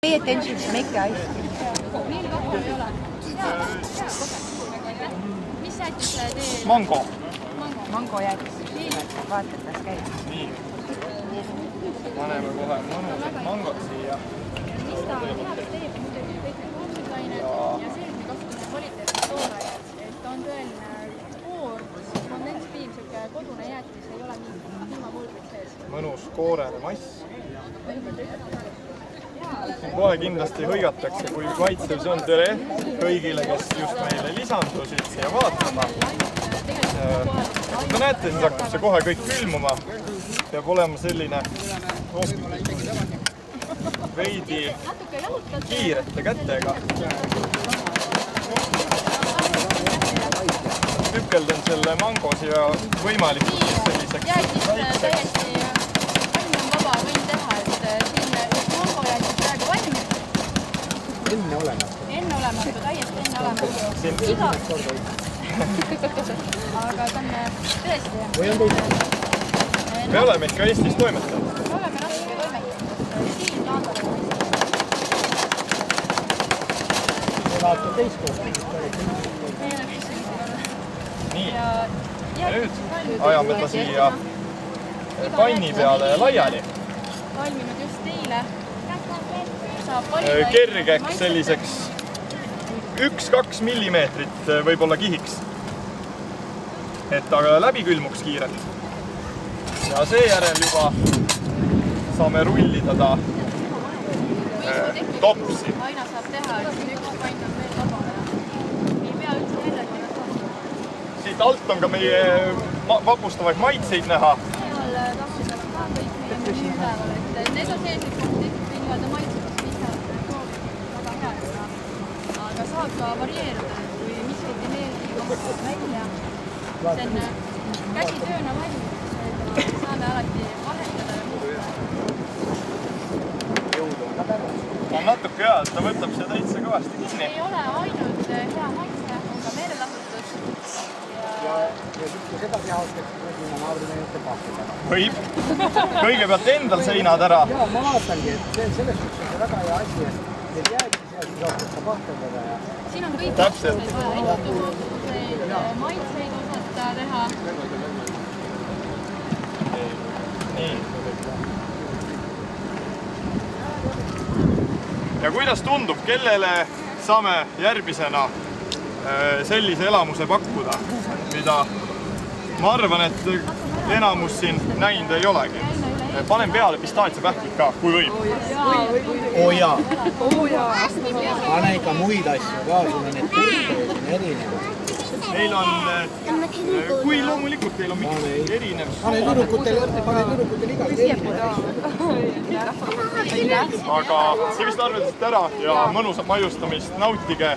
Pay attention to make the ice cream. Meil kahju ei ole. Mis jäätis tee? Mango. Mango jäätis. Vaatad, las käib. Nii. Paneme kohe mõnusad mangod siia. Mis ta heaks teeb muidugi kõik need kooslusained ja see, et me kasutame kvaliteetset toorainet. Et ta on tõeline koor, kondenspiim, siuke kodune jäätis, ei ole ilmapulbrid sees. Mõnus koorene mass. Kohe kindlasti hõigatakse, kui maitsev see on. Tere kõigile, kes just meile lisandusid siia vaatama. Te näete, siis hakkab see kohe kõik külmuma. Peab olema selline veidi kiirete kätega. Tükeldan selle mango siia võimalikult selliseks jäätis väikseks. täiesti vaba võin teha, et siin mango jäätis praegu valmis. Enneolematu, täiesti enneolematu. Aga ta on tõesti. Me oleme ikka Eestis toimetanud. Me oleme raske toimetanud. Siin laandab. Nii, ja nüüd ajame ta siia panni peale laiali. Valminud just teile. Kergeks selliseks 1-2 millimeetrit võib-olla kihiks. Et ta läbi külmuks kiirelt. Ja seejärel juba saame rullida ta topsi. Aina saab teha, et siin üks pann on veel vabane. Ei pea üldse midagi. Siit alt on ka meie vapustavaid maitseid näha. Seal tapsidel on ka kõik meie menüü üleval, et need on sellised nii-öelda maitsevad, mis ise väga hea. Aga saab ka varieeruda, kui miskit ei meeldi, kohtab välja. See on käsitööna valmis, saame alati vahetada ja muuta. On natuke hea, et ta võtab seda täitsa kõvasti kinni. Ei ole ainult hea maitse, on ka meelelahutus. Ja kui seda teha oskaks, siis minna naabrimeenite pahvida. Võib. Kõigepealt endal seinad ära. Jaa, ma vaatangi, et selles suhtes on väga hea asi, et jäägi seal, siis oskaks ka pahvendada. Siin on kõik Täpselt. istutumoodsuseid, maitseid osata teha. Nii. Ja kuidas tundub, kellele saame järgmisena sellise elamuse pakkuda, mida ma arvan, et enamus siin näinud ei olegi. Panen peale pistaatsiapähklid ka, kui võib. Oo jaa. Pane ikka muid asju ka, sul on need kurteid erinevad. Neil on, kui loomulikult teil on mingi erinev Pane tüdrukutel igal aga see vist arvestasite ära ja mõnusat maiustamist nautige.